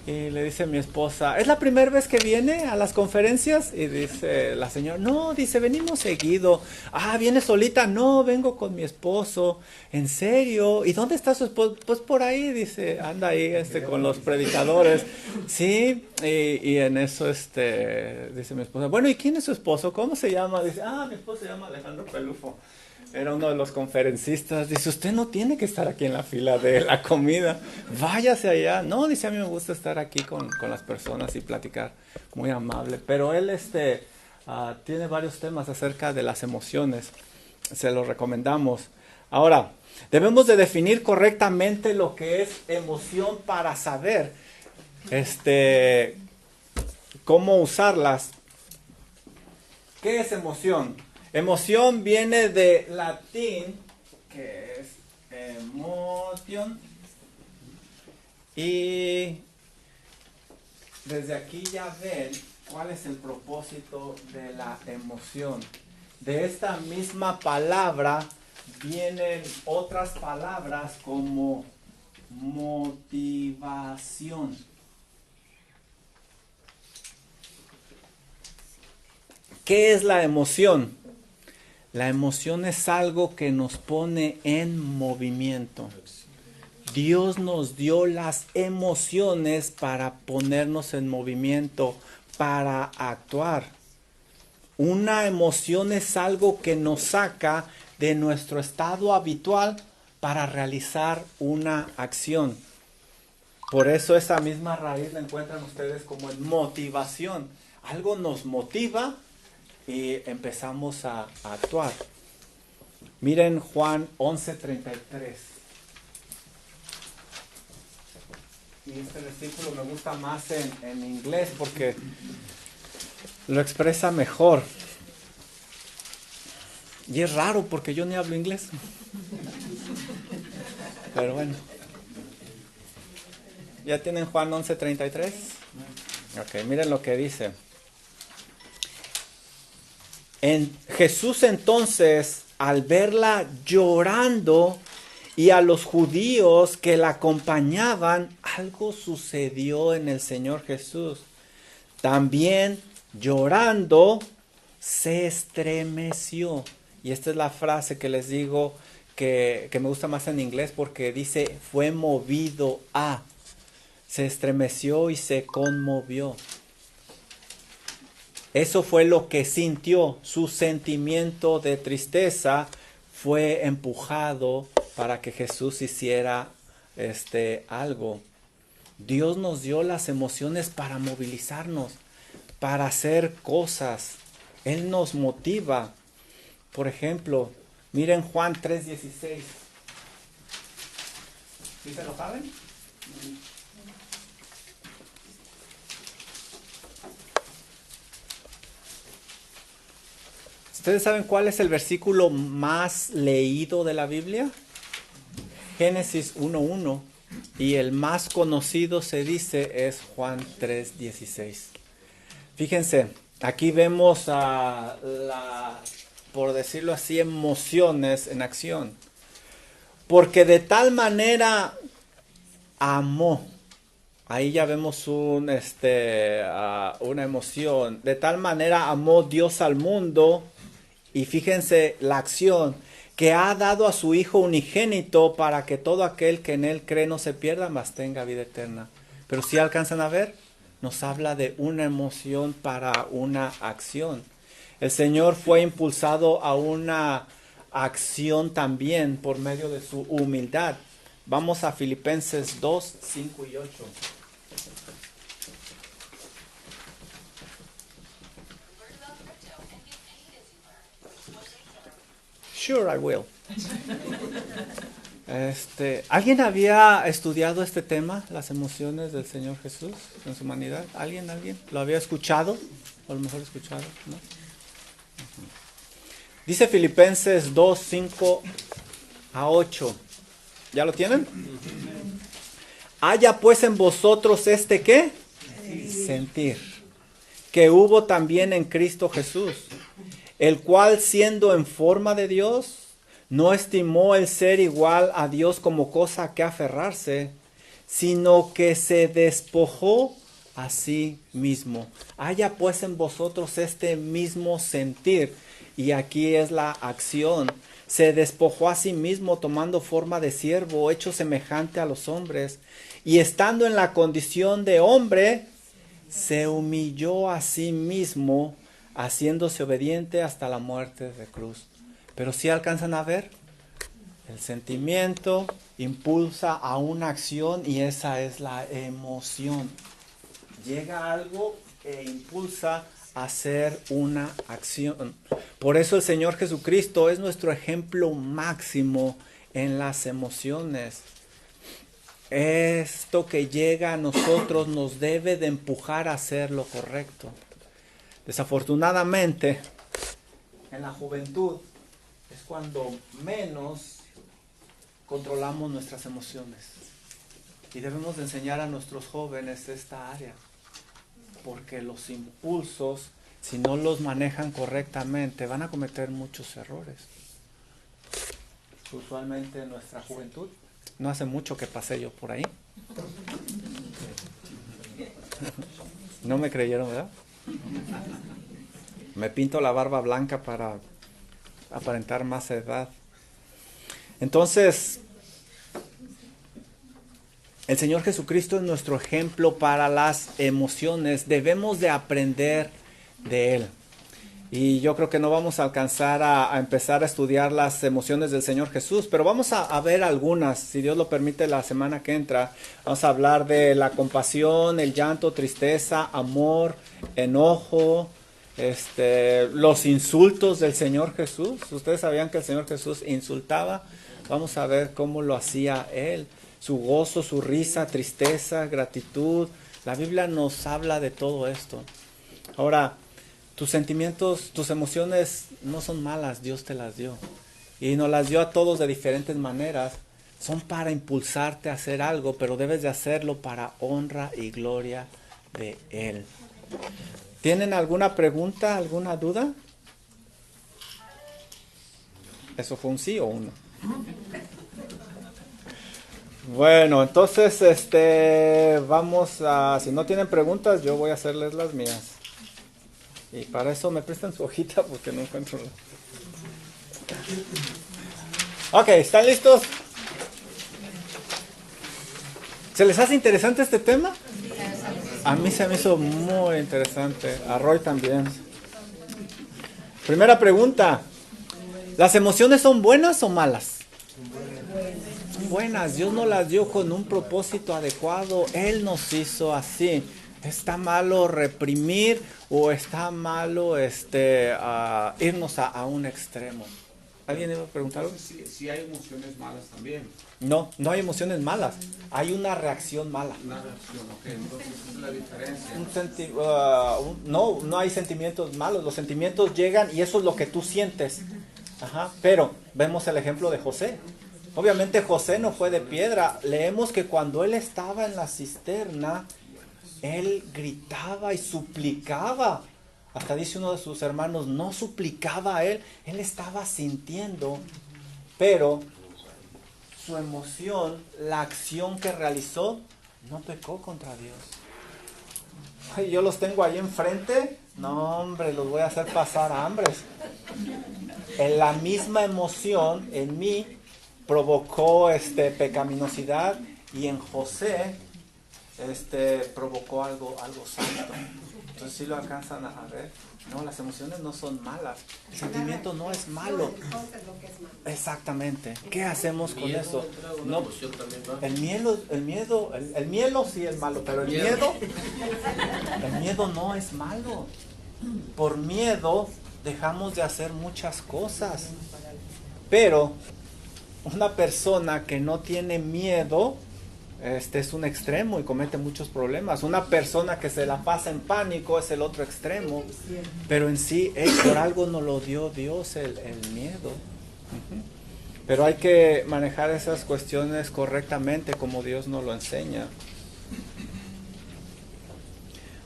S1: y le dice mi esposa, ¿es la primera vez que viene a las conferencias? Y dice la señora, no, dice, venimos seguido. Ah, ¿viene solita? No, vengo con mi esposo. ¿En serio? ¿Y dónde está su esposo? Pues por ahí, dice, anda ahí con los predicadores. Sí, y en eso dice mi esposa, bueno, ¿y quién es su esposo? ¿Cómo se llama? Dice, mi esposo se llama Alejandro Pelufo. Era uno de los conferencistas. Dice, usted no tiene que estar aquí en la fila de la comida. Váyase allá. No, dice, a mí me gusta estar aquí con las personas y platicar. Muy amable. Pero él tiene varios temas acerca de las emociones. Se los recomendamos. Ahora, debemos de definir correctamente lo que es emoción para saber cómo usarlas. ¿Qué es emoción? Emoción viene de latín, que es emotion, y desde aquí ya ven cuál es el propósito de la emoción. De esta misma palabra vienen otras palabras como motivación. ¿Qué es la emoción? La emoción es algo que nos pone en movimiento. Dios nos dio las emociones para ponernos en movimiento, para actuar. Una emoción es algo que nos saca de nuestro estado habitual para realizar una acción. Por eso esa misma raíz la encuentran ustedes como en motivación. Algo nos motiva y empezamos a actuar. Miren Juan 11:33. Y este versículo me gusta más en inglés porque lo expresa mejor. Y es raro porque yo ni hablo inglés. Pero bueno. ¿Ya tienen Juan 11:33? Ok, miren lo que dice. Jesús entonces, al verla llorando y a los judíos que la acompañaban, algo sucedió en el Señor Jesús. También llorando, se estremeció. Y esta es la frase que les digo que me gusta más en inglés porque dice, fue movido a. Se estremeció y se conmovió. Eso fue lo que sintió. Su sentimiento de tristeza fue empujado para que Jesús hiciera algo. Dios nos dio las emociones para movilizarnos, para hacer cosas. Él nos motiva. Por ejemplo, miren Juan 3:16. ¿Sí se lo saben? ¿Ustedes saben cuál es el versículo más leído de la Biblia? Génesis 1:1. Y el más conocido se dice es Juan 3:16. Fíjense, aquí vemos por decirlo así, emociones en acción. Porque de tal manera amó. Ahí ya vemos una emoción. De tal manera amó Dios al mundo. Y fíjense la acción, que ha dado a su Hijo unigénito para que todo aquel que en Él cree no se pierda, mas tenga vida eterna. Pero si alcanzan a ver, nos habla de una emoción para una acción. El Señor fue impulsado a una acción también por medio de su humildad. Vamos a Filipenses 2, 5 y 8. Sure, I will. ¿Alguien había estudiado este tema, las emociones del Señor Jesús en su humanidad? ¿Alguien? ¿Lo había escuchado? O a lo mejor escuchado, ¿no? Dice Filipenses 2, 5 a 8. ¿Ya lo tienen? Haya pues en vosotros ¿qué? Sentir. Que hubo también en Cristo Jesús, el cual siendo en forma de Dios, no estimó el ser igual a Dios como cosa a que aferrarse, sino que se despojó a sí mismo. Haya pues en vosotros este mismo sentir. Y aquí es la acción. Se despojó a sí mismo tomando forma de siervo, hecho semejante a los hombres. Y estando en la condición de hombre, se humilló a sí mismo, haciéndose obediente hasta la muerte de cruz. Pero si alcanzan a ver, el sentimiento impulsa a una acción y esa es la emoción. Llega algo e impulsa a hacer una acción. Por eso el Señor Jesucristo es nuestro ejemplo máximo en las emociones. Esto que llega a nosotros nos debe de empujar a hacer lo correcto. Desafortunadamente, en la juventud es cuando menos controlamos nuestras emociones. Y debemos de enseñar a nuestros jóvenes esta área. Porque los impulsos, si no los manejan correctamente, van a cometer muchos errores. Usualmente en nuestra juventud, no hace mucho que pasé yo por ahí. No me creyeron, ¿verdad? Me pinto la barba blanca para aparentar más edad. Entonces, el Señor Jesucristo es nuestro ejemplo para las emociones. Debemos de aprender de Él. Y yo creo que no vamos a alcanzar a empezar a estudiar las emociones del Señor Jesús, pero vamos a ver algunas, si Dios lo permite, la semana que entra. Vamos a hablar de la compasión, el llanto, tristeza, amor, enojo, los insultos del Señor Jesús. ¿Ustedes sabían que el Señor Jesús insultaba? Vamos a ver cómo lo hacía Él. Su gozo, su risa, tristeza, gratitud. La Biblia nos habla de todo esto. Ahora, tus sentimientos, tus emociones no son malas, Dios te las dio. Y nos las dio a todos de diferentes maneras. Son para impulsarte a hacer algo, pero debes de hacerlo para honra y gloria de Él. ¿Tienen alguna pregunta, alguna duda? ¿Eso fue un sí o un no? Bueno, entonces, vamos a, si no tienen preguntas, yo voy a hacerles las mías. Y para eso me prestan su hojita porque no encuentro la... Ok, ¿están listos? ¿Se les hace interesante este tema? A mí se me hizo muy interesante, a Roy también. Primera pregunta, ¿las emociones son buenas o malas? Buenas, Dios nos las dio con un propósito adecuado, Él nos hizo así. ¿Está malo reprimir o está malo irnos a un extremo? ¿Alguien iba a preguntar algo?
S6: Sí hay emociones malas también.
S1: No, no hay emociones malas, hay una reacción mala.
S6: Una reacción, ok, entonces esa es la diferencia.
S1: No hay sentimientos malos, los sentimientos llegan y eso es lo que tú sientes. Ajá, pero vemos el ejemplo de José. Obviamente José no fue de piedra. Leemos que cuando él estaba en la cisterna, él gritaba y suplicaba. Hasta dice uno de sus hermanos, no suplicaba a él estaba sintiendo, pero su emoción, la acción que realizó, no pecó contra Dios. Ay, yo los tengo ahí enfrente, no hombre, los voy a hacer pasar hambres. En la misma emoción en mí provocó pecaminosidad y en José provocó algo santo. Entonces si lo alcanzan a ver. No, las emociones no son malas. El sentimiento no es malo. Exactamente. ¿Qué hacemos con eso? No, el miedo sí es malo, pero el miedo no es malo. Por miedo dejamos de hacer muchas cosas. Pero una persona que no tiene miedo, es un extremo y comete muchos problemas. Una persona que se la pasa en pánico es el otro extremo. Pero en sí, por algo nos lo dio Dios el miedo. Pero hay que manejar esas cuestiones correctamente como Dios nos lo enseña.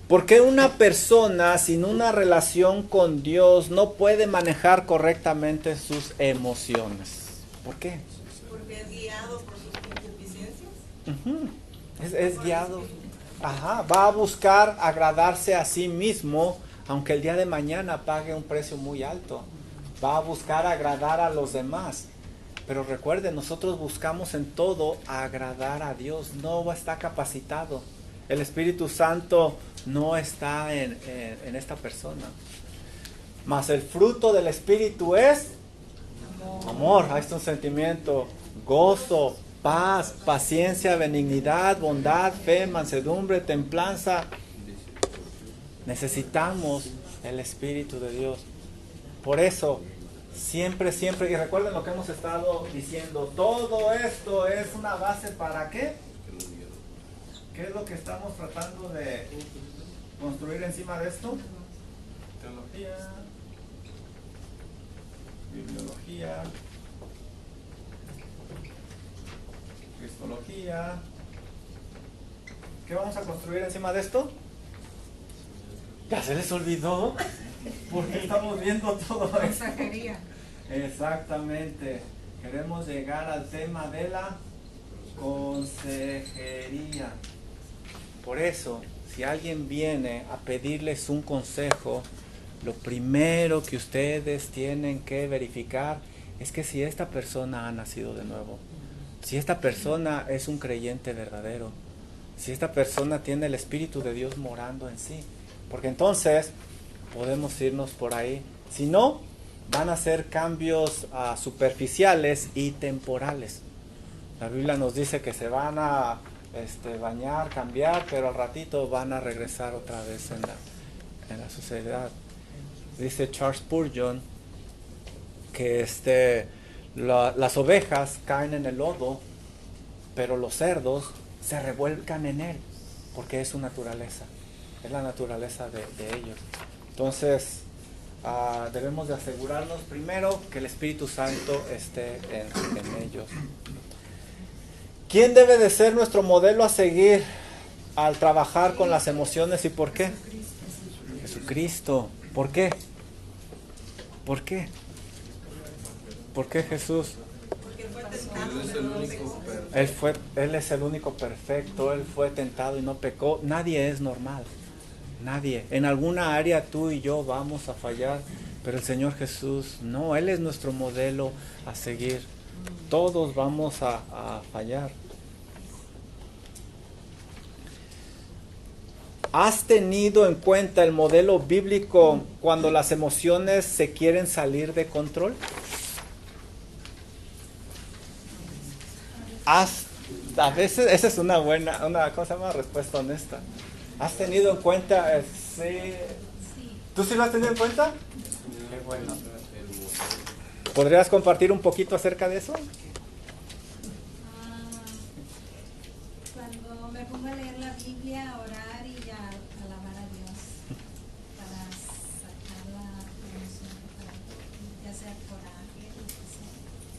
S1: ¿Por qué una persona sin una relación con Dios no puede manejar correctamente sus emociones? ¿Por qué?
S4: Porque es guiado por sus concupiscencias.
S1: Es guiado. Ajá, va a buscar agradarse a sí mismo, aunque el día de mañana pague un precio muy alto. Va a buscar agradar a los demás. Pero recuerden, nosotros buscamos en todo agradar a Dios. No está capacitado. El Espíritu Santo no está en esta persona. Mas el fruto del Espíritu es Amor, ahí está un sentimiento. Gozo, paz, paciencia, benignidad, bondad, fe, mansedumbre, templanza. Necesitamos el Espíritu de Dios. Por eso, siempre, siempre, y recuerden lo que hemos estado diciendo, todo esto es una base ¿para qué? ¿Qué es lo que estamos tratando de construir encima de esto? Teología, bibliología, cristología. ¿Qué vamos a construir encima de esto? ¿Ya se les olvidó? ¿Por qué estamos viendo todo esto?
S2: Consejería.
S1: Exactamente. Queremos llegar al tema de la consejería. Por eso, si alguien viene a pedirles un consejo, lo primero que ustedes tienen que verificar es que si esta persona ha nacido de nuevo, si esta persona es un creyente verdadero, si esta persona tiene el Espíritu de Dios morando en sí, porque entonces podemos irnos por ahí. Si no, van a ser cambios superficiales y temporales. La Biblia nos dice que se van a bañar, cambiar, pero al ratito van a regresar otra vez en la sociedad. Dice Charles Spurgeon que las ovejas caen en el lodo, pero los cerdos se revuelcan en él, porque es su naturaleza, es la naturaleza de ellos. Entonces, debemos de asegurarnos primero que el Espíritu Santo esté en ellos. ¿Quién debe de ser nuestro modelo a seguir al trabajar con las emociones y por qué? Jesucristo. ¿Por qué? ¿Por qué? ¿Por qué Jesús?
S4: Porque fue tentado,
S6: Él es
S4: pero
S6: el
S4: no
S6: único
S4: pecó.
S6: perfecto.
S1: Él es el único perfecto, Él fue tentado y no pecó. Nadie es normal, nadie. En alguna área tú y yo vamos a fallar, pero el Señor Jesús no, Él es nuestro modelo a seguir. Todos vamos a fallar. ¿Has tenido en cuenta el modelo bíblico cuando las emociones se quieren salir de control? A veces, esa es una cosa más respuesta honesta. ¿Has tenido en cuenta? Sí. ¿Tú sí lo has tenido en cuenta? Qué bueno. ¿Podrías compartir un poquito acerca de eso?
S2: Cuando me pongo a leer la Biblia, a orar y a alabar a Dios para sacar la emoción, ya sea coraje, lo que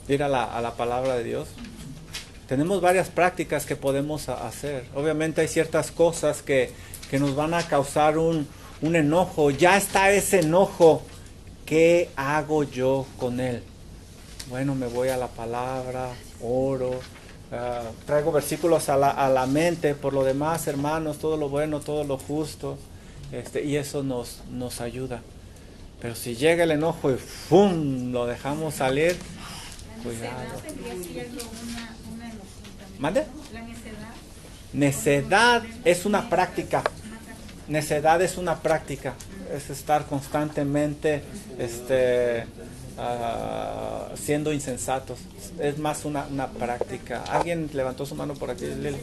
S2: sea.
S1: Ir a la palabra de Dios. Tenemos varias prácticas que podemos hacer. Obviamente hay ciertas cosas que nos van a causar un enojo. Ya está ese enojo. ¿Qué hago yo con él? Bueno, me voy a la palabra, oro, traigo versículos a la mente. Por lo demás, hermanos, todo lo bueno, todo lo justo, y eso nos ayuda. Pero si llega el enojo y ¡fum!, lo dejamos salir, cuidado.
S2: Una emoción también.
S1: ¿Mande?
S2: La necedad.
S1: Necedad es una práctica. Necedad es una práctica. Es estar constantemente siendo insensatos. Es más una práctica. ¿Alguien levantó su mano por aquí, Lili?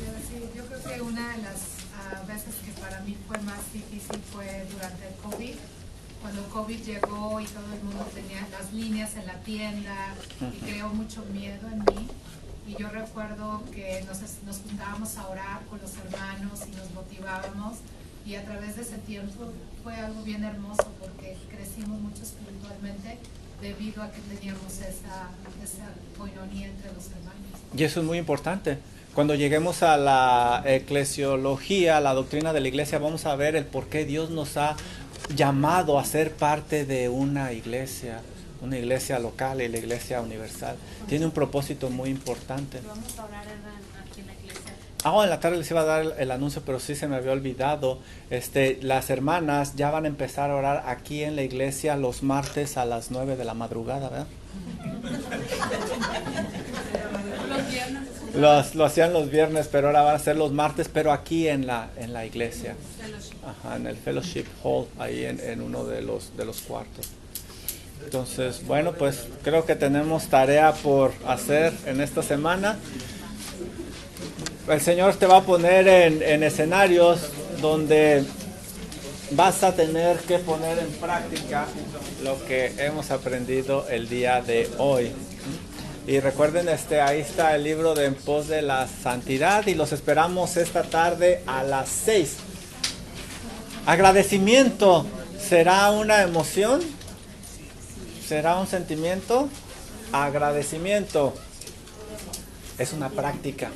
S7: Yo creo que una de las veces que para mí fue más difícil fue durante el COVID. Cuando COVID llegó y todo el mundo tenía las líneas en la tienda y creó mucho miedo en mí. Y yo recuerdo que nos juntábamos a orar con los hermanos y nos motivábamos. Y a través de ese tiempo fue algo bien hermoso porque crecimos mucho espiritualmente debido a que teníamos esa coinonía entre los hermanos.
S1: Y eso es muy importante. Cuando lleguemos a la eclesiología, la doctrina de la iglesia, vamos a ver el por qué Dios nos ha llamado a ser parte de una iglesia local y la iglesia universal. Tiene un propósito muy importante.
S2: Vamos a orar aquí en la iglesia.
S1: En la tarde les iba a dar el anuncio, pero sí se me había olvidado. Las hermanas ya van a empezar a orar aquí en la iglesia los martes a las 9 de la madrugada, ¿verdad? Lo hacían los viernes, pero ahora van a ser los martes, pero aquí en la iglesia. Ajá, en el Fellowship Hall, ahí en uno de los cuartos. Entonces, bueno, pues creo que tenemos tarea por hacer en esta semana. El Señor te va a poner en escenarios donde vas a tener que poner en práctica lo que hemos aprendido el día de hoy. Y recuerden, ahí está el libro de En Pos de la Santidad y los esperamos esta tarde a las 6. Agradecimiento, ¿será una emoción? ¿Será un sentimiento? Agradecimiento es una práctica.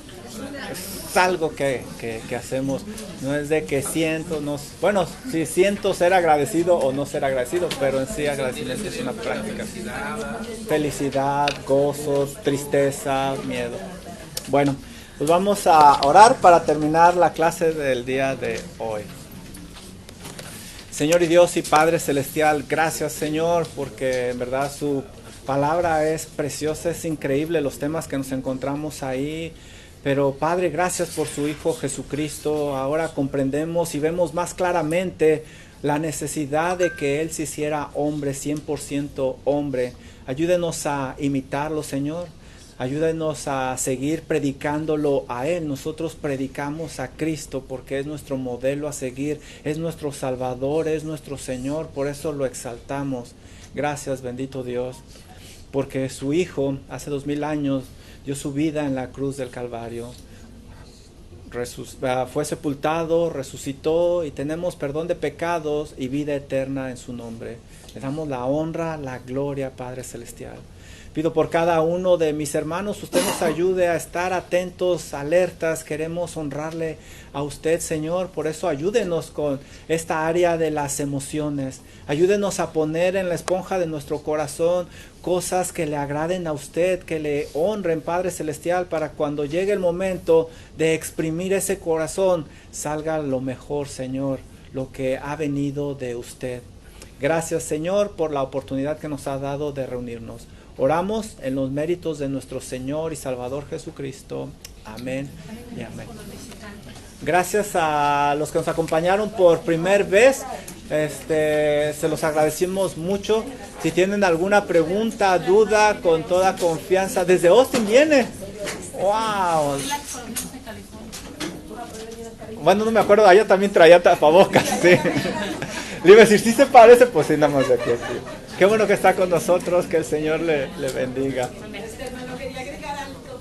S1: Es algo que hacemos, no es de que siento, bueno, si siento ser agradecido o no ser agradecido, pero en sí agradecimiento es una práctica. Felicidad, gozos, tristeza, miedo. Bueno, pues vamos a orar para terminar la clase del día de hoy. Señor y Dios y Padre Celestial, gracias Señor, porque en verdad su palabra es preciosa, es increíble los temas que nos encontramos ahí. Pero Padre, gracias por su Hijo Jesucristo. Ahora comprendemos y vemos más claramente la necesidad de que Él se hiciera hombre, 100% hombre. Ayúdenos a imitarlo, Señor. Ayúdenos a seguir predicándolo a Él. Nosotros predicamos a Cristo porque es nuestro modelo a seguir, es nuestro Salvador, es nuestro Señor. Por eso lo exaltamos. Gracias, bendito Dios, porque su Hijo hace 2000 años dio su vida en la cruz del Calvario, fue sepultado, resucitó y tenemos perdón de pecados y vida eterna en su nombre. Le damos la honra, la gloria, Padre Celestial. Pido por cada uno de mis hermanos, usted nos ayude a estar atentos, alertas. Queremos honrarle a usted, Señor. Por eso ayúdenos con esta área de las emociones. Ayúdenos a poner en la esponja de nuestro corazón cosas que le agraden a usted, que le honren, Padre Celestial, para cuando llegue el momento de exprimir ese corazón, salga lo mejor, Señor, lo que ha venido de usted. Gracias, Señor, por la oportunidad que nos ha dado de reunirnos. Oramos en los méritos de nuestro Señor y Salvador Jesucristo. Amén y amén. Gracias a los que nos acompañaron por primera vez. Se los agradecemos mucho. Si tienen alguna pregunta, duda, con toda confianza. Desde Austin viene. ¡Wow! Bueno, no me acuerdo. Allá también traía tapabocas. Sí. Le iba a decir, si se parece, pues sí, nada más de aquí. Qué bueno que está con nosotros, que el Señor le bendiga.
S4: Hermano, quería agregar algo.